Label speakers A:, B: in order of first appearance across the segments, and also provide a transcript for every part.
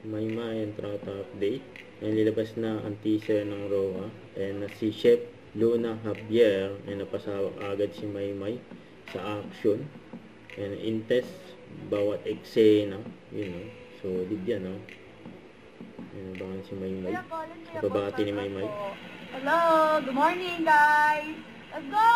A: Maymay ang Trata update. And nilabas na ang teaser ng Roa. And si Chef Luna Javier ay napasawa agad si Maymay sa action. And intest bawat eksena. You know. So, yan, no? Abangan si Maymay. Babati ni Maymay.
B: Hello! Good morning, guys! Let's go!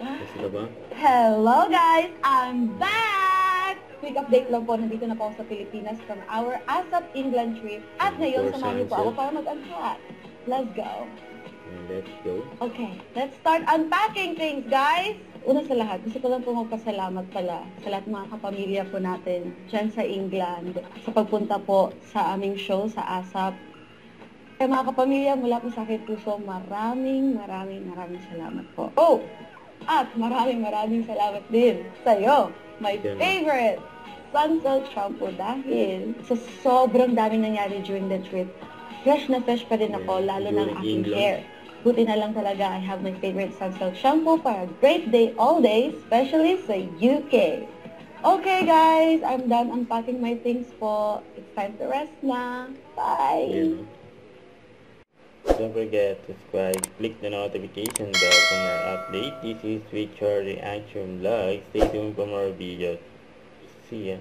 A: Basta ba?
B: Hello, guys! I'm back! Quick update lang po, nandito na po ako sa Pilipinas from our ASAP England trip. At ngayon, samahan niyo po ako para mag-unpack. Let's go!
A: Let's go.
B: Okay, let's start unpacking things, guys! Una sa lahat, gusto ko lang po magpasalamat pala sa lahat ng mga kapamilya po natin dyan sa England sa pagpunta po sa aming show sa ASAP. Kaya mga kapamilya, mula po sa aking puso, maraming salamat po. Oh! At maraming salamat din sa'yo, my favorite Sunsilk shampoo, dahil sa sobrang daming nangyari during the trip, fresh na fresh pa din ako, lalo ng aking hair. Buti na lang talaga, I have my favorite Sunsilk shampoo for a great day all day, especially sa UK. Okay guys, I'm done unpacking my things po. It's time to rest na. Bye!
A: Don't forget to subscribe, click the notification bell for more updates. This is Richard Reaction Vlog. Stay tuned for more videos. See ya.